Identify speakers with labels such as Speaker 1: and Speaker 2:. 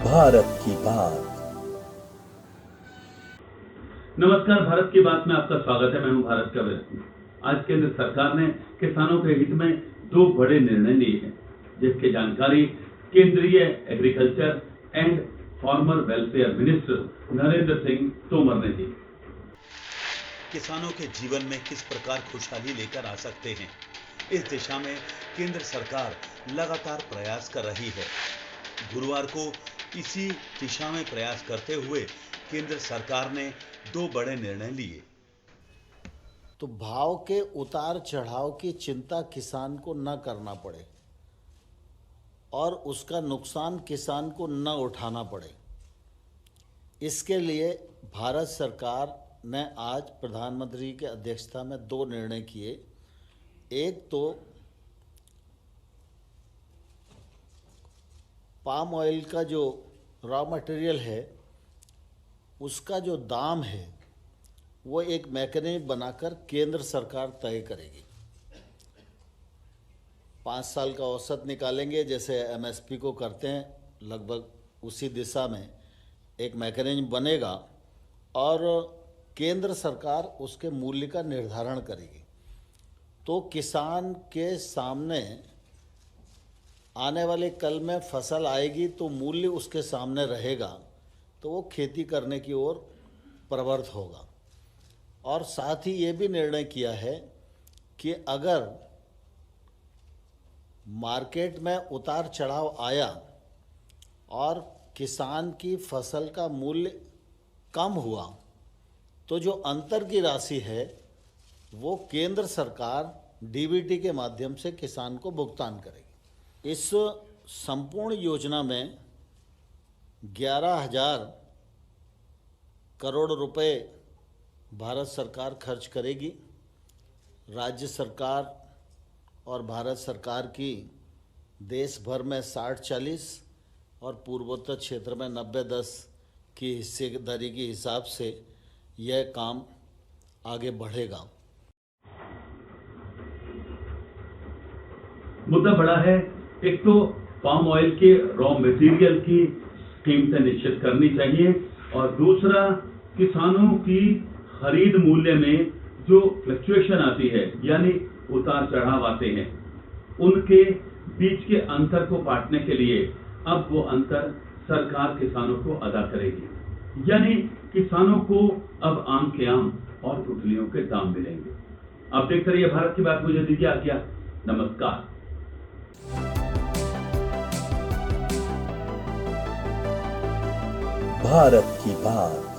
Speaker 1: भारत की बात।
Speaker 2: नमस्कार, भारत की बात में आपका स्वागत है। मैं हूं भारत का व्यक्ति। आज केंद्र सरकार ने किसानों के हित में दो बड़े निर्णय लिए हैं, जिसकी जानकारी केंद्रीय agriculture and farmer welfare minister Narendra Singh Tomar ने दी।
Speaker 3: किसानों के जीवन में किस प्रकार खुशहाली लेकर आ सकते हैं, इस दिशा में केंद्र सरकार लगातार प्रयास कर रही है। गुरुवार को इसी दिशा में प्रयास करते हुए केंद्र सरकार ने दो बड़े निर्णय लिए।
Speaker 4: तो भाव के उतार चढ़ाव की चिंता किसान को न करना पड़े और उसका नुकसान किसान को न उठाना पड़े, इसके लिए भारत सरकार ने आज प्रधानमंत्री की अध्यक्षता में दो निर्णय किए। एक तो पाम ऑयल का जो रॉ मटेरियल है उसका जो दाम है वो एक मैकेनिज्म बनाकर केंद्र सरकार तय करेगी। 5 साल का औसत निकालेंगे, जैसे एमएसपी को करते हैं, लगभग उसी दिशा में एक मैकेनिज्म बनेगा और केंद्र सरकार उसके मूल्य का निर्धारण करेगी। तो किसान के सामने आने वाले कल में फसल आएगी तो मूल्य उसके सामने रहेगा, तो वो खेती करने की ओर प्रवृत्त होगा। और साथ ही ये भी निर्णय किया है कि अगर मार्केट में उतार चढ़ाव आया और किसान की फसल का मूल्य कम हुआ तो जो अंतर की राशि है वो केंद्र सरकार डीबीटी के माध्यम से किसान को भुगतान करेगी। इस संपूर्ण योजना में 11,000 करोड़ रुपए भारत सरकार खर्च करेगी। राज्य सरकार और भारत सरकार की देश भर में 60-40 और पूर्वोत्तर क्षेत्र में 90-10 की हिस्सेदारी के हिसाब से यह काम आगे बढ़ेगा।
Speaker 2: मुद्दा बड़ा है। एक तो पाम ऑयल के रॉ मटेरियल की कीमतें निश्चित करनी चाहिए और दूसरा किसानों की खरीद मूल्य में जो फ्लक्चुएशन आती है, यानी उतार चढ़ाव आते हैं, उनके बीच के अंतर को पाटने के लिए अब वो अंतर सरकार किसानों को अदा करेगी। यानी किसानों को अब आम के आम और गुठलियों के दाम मिलेंगे। आप देखते रहिए भारत की बात। मुझे दीजिए आज्ञा। नमस्कार।
Speaker 1: भारत की बात।